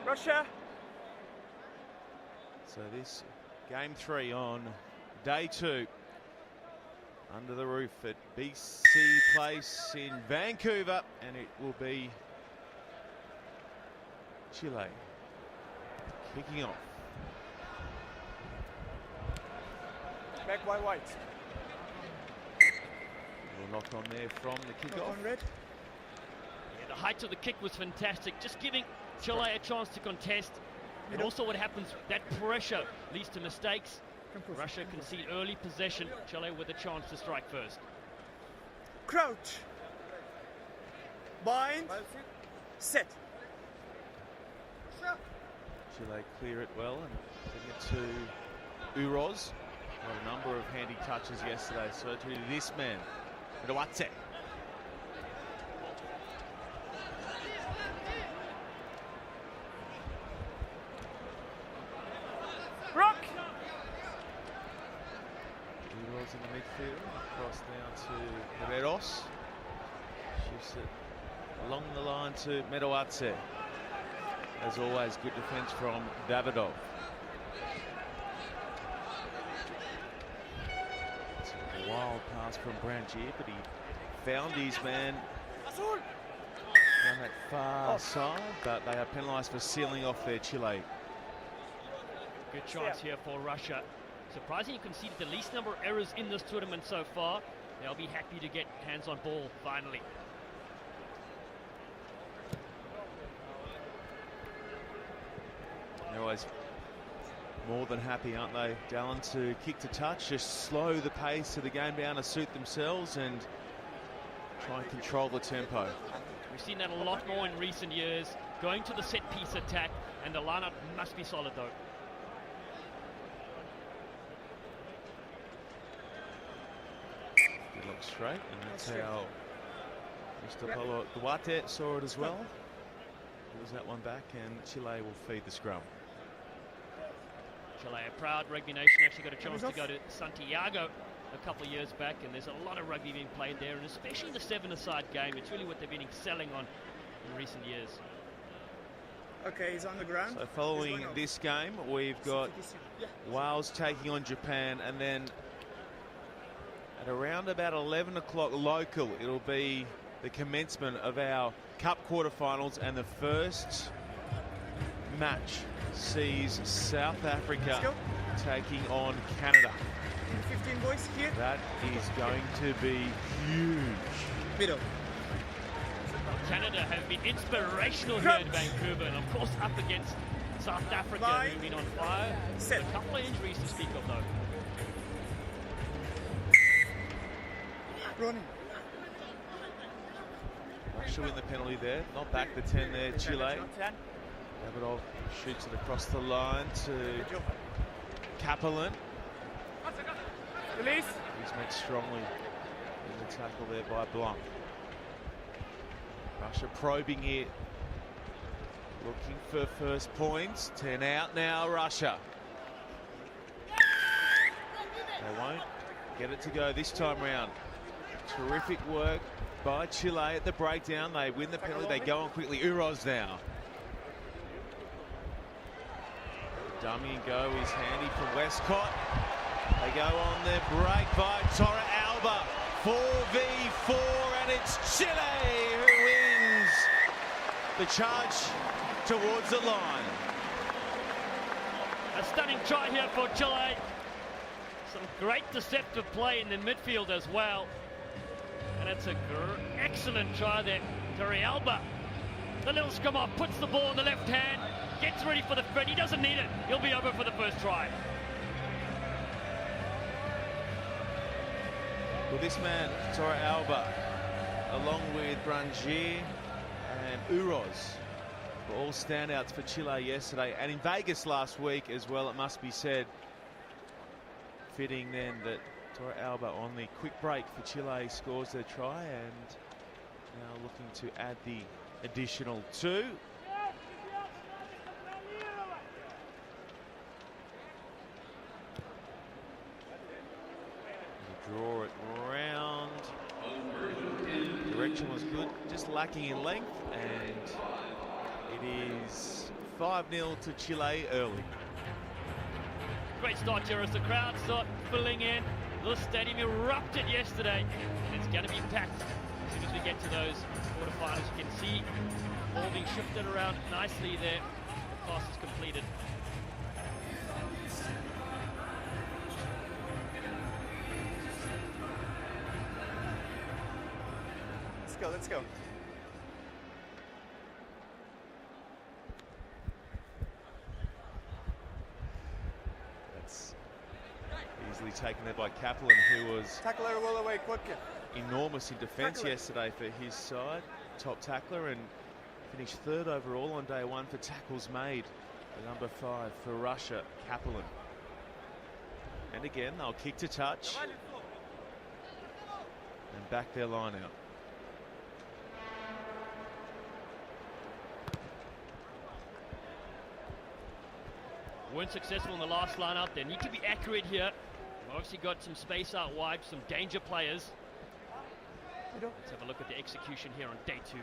Russia. So this game 3 on day 2 under the roof at BC Place in Vancouver, and it will be Chile kicking off. Back white. We'll knock on there from the kickoff. On red. Yeah, the height of the kick was fantastic, just giving Chile a chance to contest. And also what happens, that pressure leads to mistakes. Russia concede early possession, Chile with a chance to strike first. Crouch. Bind. Set. Chile clear it well and bring it to Uroz. Had a number of handy touches yesterday, so to this man, Rawatse. Rock. Uroz in the midfield, across now to Meros. Shifts it along the line to Medoatse. As always, good defence from Davidov. It's a wild pass from Brangier, but he found his man down that far side, but they are penalised for sealing off their Chile. Good chance here for Russia. Surprising you conceded the least number of errors in this tournament so far. They'll be happy to get hands on ball finally. They're always more than happy, aren't they, Dallin, to kick to touch, just slow the pace of the game down to suit themselves and try and control the tempo. We've seen that a lot more in recent years, going to the set piece attack, and the lineup must be solid though. Good look straight, and that's how Mr. Polo Duarte saw it as well. Pulls that one back, and Chile will feed the scrum. Chile, a proud rugby nation, actually got a chance to go to Santiago a couple of years back, and there's a lot of rugby being played there, and especially the seven-a-side game. It's really what they've been excelling on in recent years. Okay, he's on the ground. So following this game, we've got Wales taking on Japan, and then at around about 11 o'clock local, it'll be the commencement of our Cup quarterfinals, and the first match sees South Africa taking on Canada. 15 boys here. That is going to be huge. Middle. Canada have been inspirational here in Vancouver, and of course up against South Africa, who've been on fire. A couple of injuries to speak of though. Running. Russia win the penalty there, not back the 10 there, Chile. Davidov shoots it across the line to Kaplan. Release. He's met strongly in the tackle there by Blanc. Russia probing it, looking for first points. 10 out now, Russia. They won't get it to go this time round. Terrific work by Chile at the breakdown. They win the penalty, they go on quickly. Uroz now. Dummy and go is handy from Westcott. They go on their break by Torre Alba. 4v4, and it's Chile who wins the charge towards the line. A stunning try here for Chile. Some great deceptive play in the midfield as well. And it's an excellent try there. Torrealba, the little scrum off, puts the ball in the left hand, gets ready for the front. He doesn't need it. He'll be over for the first try. Well, this man, Torrealba, along with Brangier and Uroz, were all standouts for Chile yesterday and in Vegas last week as well, it must be said. Fitting then that Torrealba on the quick break for Chile scores their try, and now looking to add the additional 2. Draw it round. Direction was good, just lacking in length, and it is 5-0 to Chile early. Great start here as the crowd start filling in. The stadium erupted yesterday. It's going to be packed as soon as we get to those quarterfinals. You can see all being shifted around nicely there. The pass is completed. Let's go. That's easily taken there by Kaplan, who was Tackle her all away, quicker. enormous in defence Tackle it. yesterday for his side. Top tackler, and finished third overall on day one for tackles made. The number 5 for Russia, Kaplan. And again, they'll kick to touch and back their line out. Weren't successful in the last line-up. They need to be accurate here. We've obviously got some space out wide, some danger players. Let's have a look at the execution here on day 2.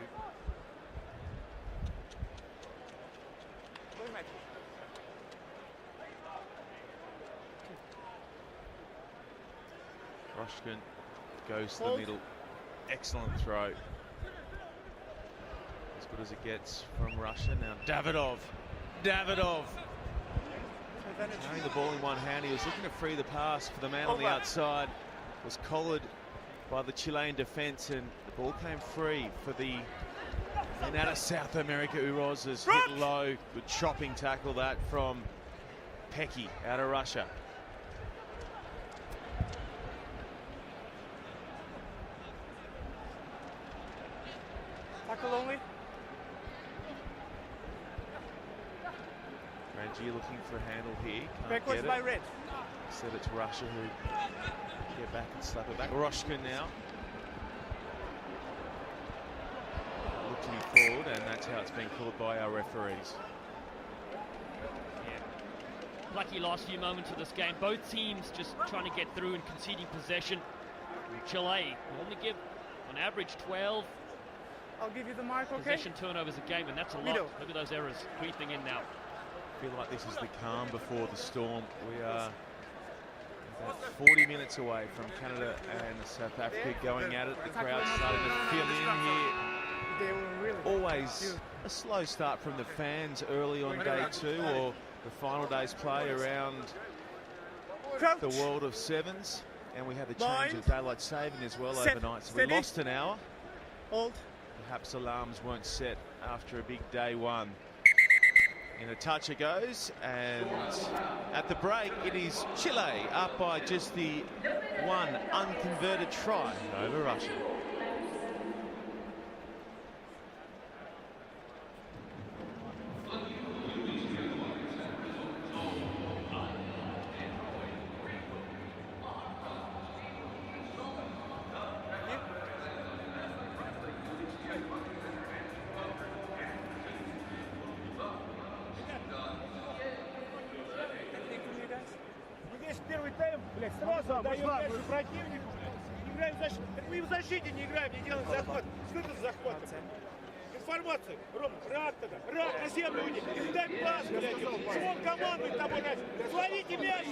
Hold. Goes to the middle. Excellent throw. As good as it gets from Russia. Now Davidov. Carrying the ball in one hand. He was looking to free the pass for the man on the outside. Was collared by the Chilean defence, and the ball came free for the man out of South America. Uroz's hit low. Good chopping tackle that from Pecky out of Russia. Tackle only. Rangi looking for a handle here. Can't Backwards get by it. red. Said it's Russia who get back and slap it back. Roshkin now. Looking forward, and that's how it's been called by our referees. Yeah. Lucky last few moments of this game. Both teams just trying to get through and conceding possession. Chile only give, on average, 12 I'll give you the mark, okay? possession turnovers a game, and that's a lot. Middle. Look at those errors creeping in now. I feel like this is the calm before the storm. We are about 40 minutes away from Canada and South Africa going at it. The crowd's starting to fill in here. They were really Always a slow start from the fans early on day 2, or the final day's play around the world of sevens. And we had the change of daylight saving as well overnight, so we lost an hour. Hold. Perhaps alarms weren't set after a big day 1. In a touch it goes, and at the break it is Chile up by just the 1 unconverted try over Russia. Первый тайм, блядь, сразу отдаем нашу противнику. Играем в защите. Так мы и в защите не играем, не делаем захват. Что это за захват? Информацию. Рома, рад тогда. Рад, на землю уйди. И дай пас, блядь. Звон командует тобой, блядь. Словите мяч.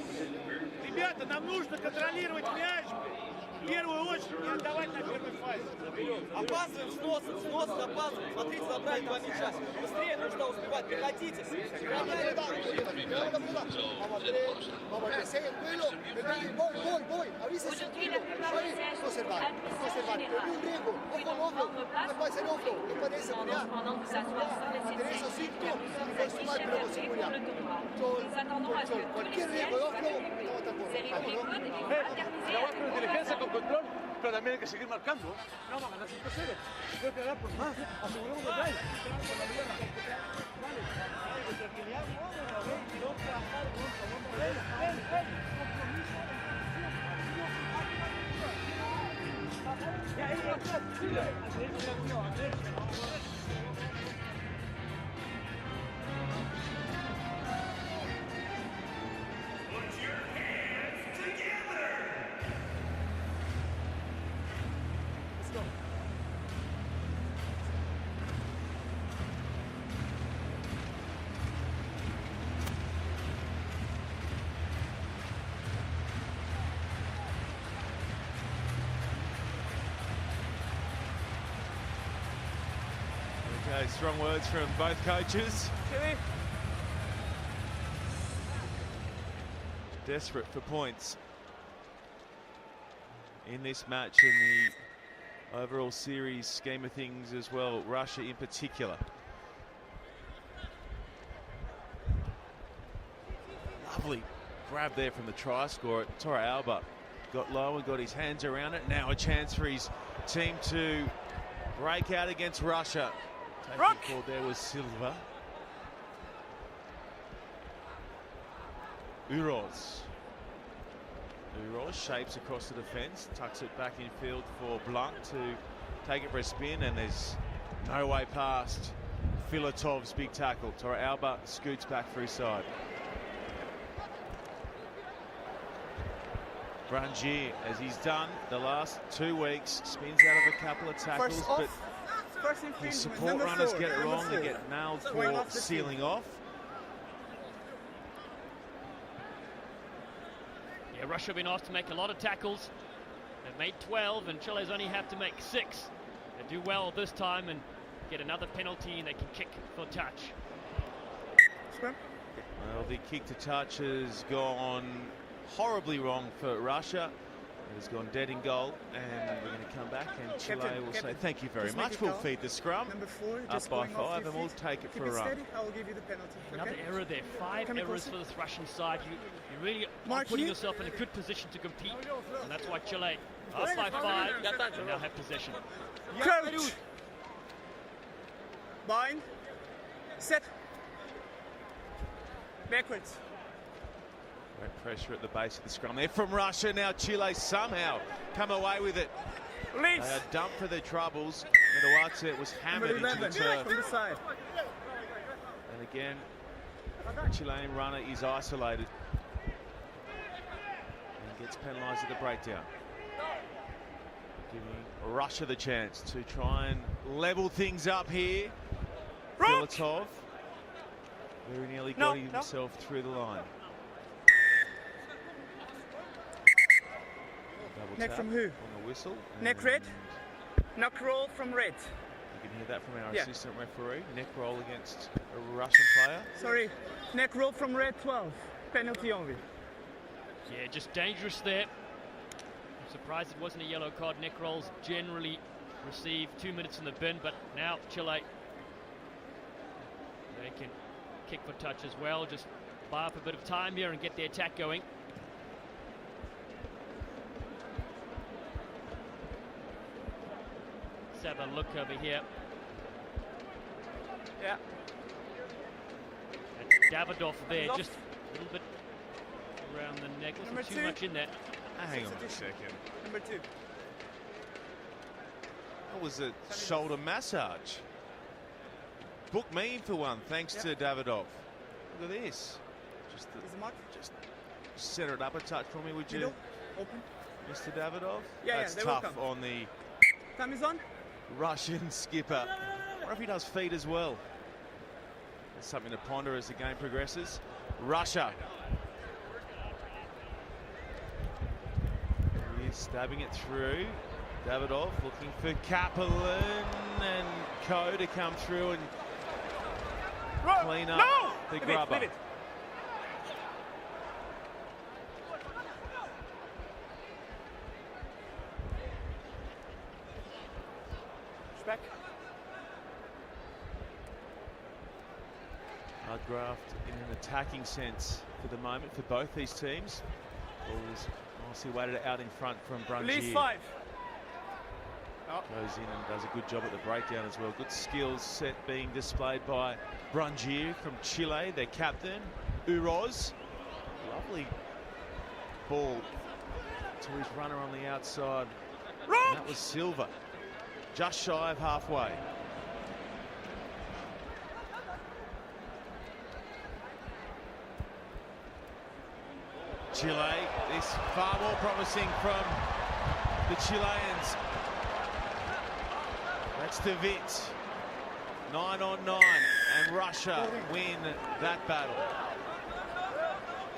Ребята, нам нужно контролировать мяч, блядь. В первую очередь не отдавать на первой фазе. Опаздываем, снос, опаздываем. Смотрите, забрали 2 мяча. Быстрее нужно успевать, прекратите. Voi, avvisa osservare, un rego, non può essere offro, non può essere adesso sitto, non può sumare però sicuriamo. Cualquier rego de offro, La buena inteligencia con control, pero también hay que seguir marcando. No vamos a ganar 5-0. Creo que dar por más. Aseguramos el gol. Okay, strong words from both coaches. Chile. Desperate for points in this match and the overall series scheme of things as well, Russia in particular. Lovely grab there from the try scorer. Torrealba got low and got his hands around it. Now a chance for his team to break out against Russia. Taking forward there was Silva. Uroz shapes across the defence, tucks it back in field for Blunt to take it for a spin, and there's no way past Filatov's big tackle. Torrealba scoots back for his side. Brangier, as he's done the last 2 weeks, spins out of a couple of tackles, but his support runners get it wrong and get nailed for sealing off. Yeah, Russia have been asked to make a lot of tackles. They've made 12 and Chile's only have to make 6. They do well this time and get another penalty and they can kick for touch. Well, the kick to touch has gone horribly wrong for Russia. It has gone dead in goal, and we're going to come back and Chile will say thank you very much. We'll feed the scrum. Number 4, up by 5 and we'll take it for a run. Steady. I will give you the penalty. Another error there. 5 errors for this Russian side. You really are putting yourself in a good position to compete, and that's why Chile up by 5 and now have possession. Coach! Bind. Set. Backwards. Great pressure at the base of the scrum there from Russia. Now Chile somehow come away with it. They are dumped for their troubles. Medawace was hammered into the turf. From the side. And again, the Chilean runner is isolated and gets penalised at the breakdown. Giving Russia the chance to try and level things up here. Filatov very nearly got himself through the line. Neck from who? On the whistle. Neck red. Neck roll from red. You can hear that from our assistant referee. Neck roll against a Russian player. Sorry. Neck roll from red 12. Penalty only. Yeah, just dangerous there. I'm surprised it wasn't a yellow card. Neck rolls generally receive 2 minutes in the bin, but now Chile, they can kick for touch as well. Just buy up a bit of time here and get the attack going. Let's have a look over here. Yeah. And Davidoff there, just a little bit around the neck. Wasn't too much in there. Hang on a second. Number 2. That was a shoulder massage. Book me in for one, thanks to Davidoff. Look at this. Just center it up a touch for me, would you? Middle. Open. Mr. Davidoff? Yeah, that's tough on the time is on. Russian skipper. I wonder if he does feed as well. That's something to ponder as the game progresses. Russia. He's stabbing it through. Davidoff looking for Kaplan and Co to come through and clean up the grubber. Leave it. Back. Hardgraft in an attacking sense for the moment for both these teams. Ball's nicely weighted out in front from Brangier. Release 5. Goes in and does a good job at the breakdown as well. Good skills set being displayed by Brangier from Chile, their captain. Uroz. Lovely ball to his runner on the outside. And that was Silva. Just shy of halfway. Chile, this far more promising from the Chileans. That's De Witt. 9 on 9, and Russia win that battle.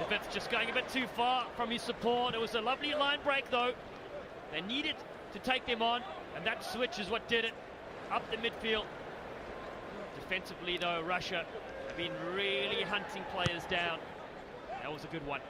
De Witt's just going a bit too far from his support. It was a lovely line break though. They needed to take them on, and that switch is what did it. Up the midfield. Defensively, though, Russia have been really hunting players down. That was a good one.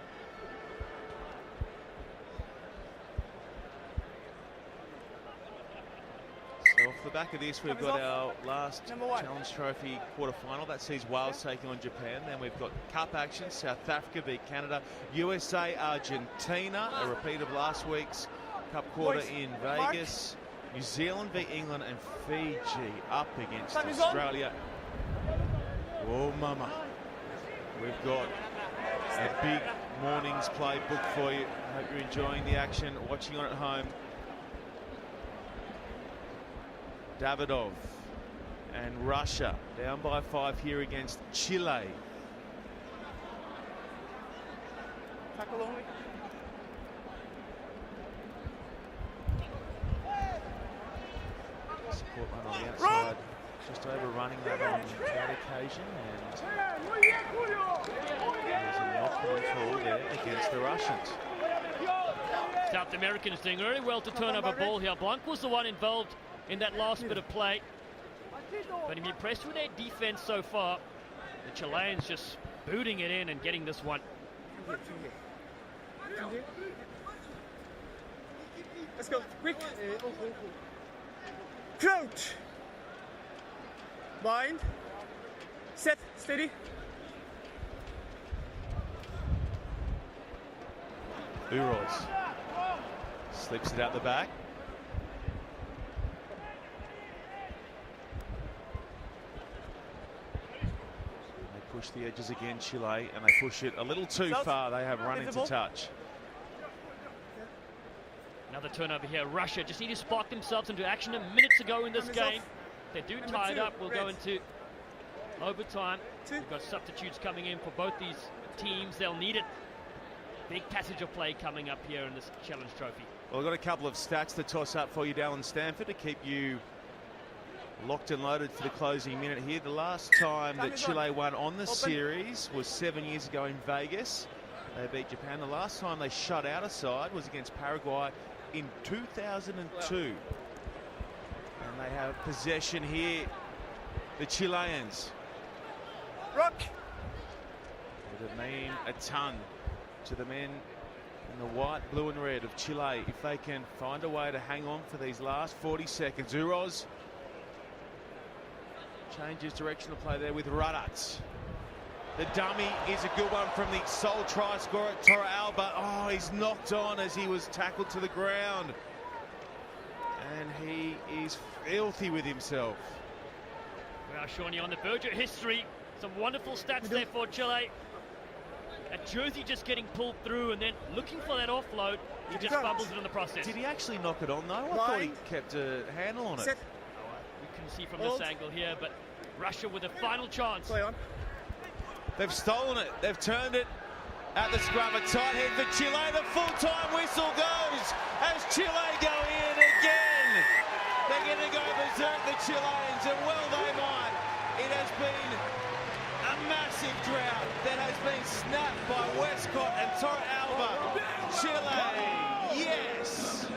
So off the back of this, we've got our last Challenge Trophy quarter-final. That sees Wales taking on Japan. Then we've got Cup action, South Africa beat Canada, USA, Argentina, a repeat of last week's Cup quarter in Vegas. New Zealand beat England, and Fiji up against Australia. Oh, mama. We've got a big morning's play booked for you. Hope you're enjoying the action, watching on at home. Davidov and Russia down by 5 here against Chile. Tackle only. Support one on the outside, just overrunning that on that occasion, and there's a knock-on call there against the Russians. South Americans doing really well to turn over ball here. Blanc was the one involved in that last bit of play, but I'm impressed with their defense so far. The Chileans just booting it in and getting this one. Let's go, quick. Crouch. Bind. Set, steady. Uros slips it out the back. They push the edges again, Chile, and they push it a little too far. They have run into touch. Another turnover here. Russia just need to spark themselves into action a minute to go in this game. If they do tie it up, we'll go into overtime. We've got substitutes coming in for both these teams. They'll need it. Big passage of play coming up here in this Challenge Trophy. Well, I've got a couple of stats to toss up for you, Dallin Stanford, to keep you locked and loaded for the closing minute here. The last time that Chile won on the series was 7 years ago in Vegas. They beat Japan. The last time they shut out a side was against Paraguay in 2002. And they have possession here, the Chileans. Rock. It would mean a ton to the men in the white, blue and red of Chile if they can find a way to hang on for these last 40 seconds. Uros changes direction of play there with Radat. The dummy is a good one from the sole try scorer, Torrealba. Oh, he's knocked on as he was tackled to the ground. And he is filthy with himself. Well, Shawnee on the verge of history. Some wonderful stats there for Chile. A jersey just getting pulled through and then looking for that offload. He just fumbles it in the process. Did he actually knock it on, though? I thought he kept a handle on it. We can see from this angle here, but Russia with a final chance. Play on. They've stolen it. They've turned it at the scrum. A tight head for Chile. The full-time whistle goes as Chile go in again. They're going to go berserk, the Chileans, and well they might. It has been a massive drought that has been snapped by Westcott and Torrealba. Chile, yes.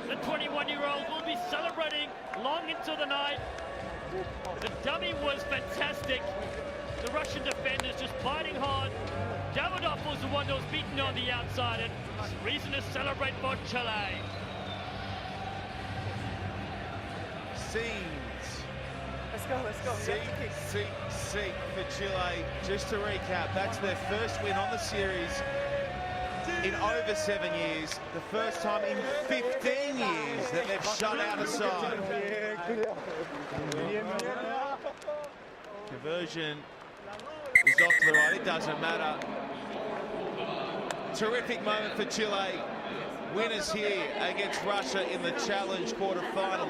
The 21-year-old will be celebrating long into the night. The dummy was fantastic. The Russian defenders just fighting hard. Davidov was the one that was beaten on the outside, and reason to celebrate for Chile. Scenes. Let's go. Seek for Chile. Just to recap, that's their first win on the series in over 7 years. The first time in 15 years that they've shut out a side. Conversion is off to the right. It doesn't matter. Terrific moment for Chile. Winners here against Russia in the Challenge quarter-final.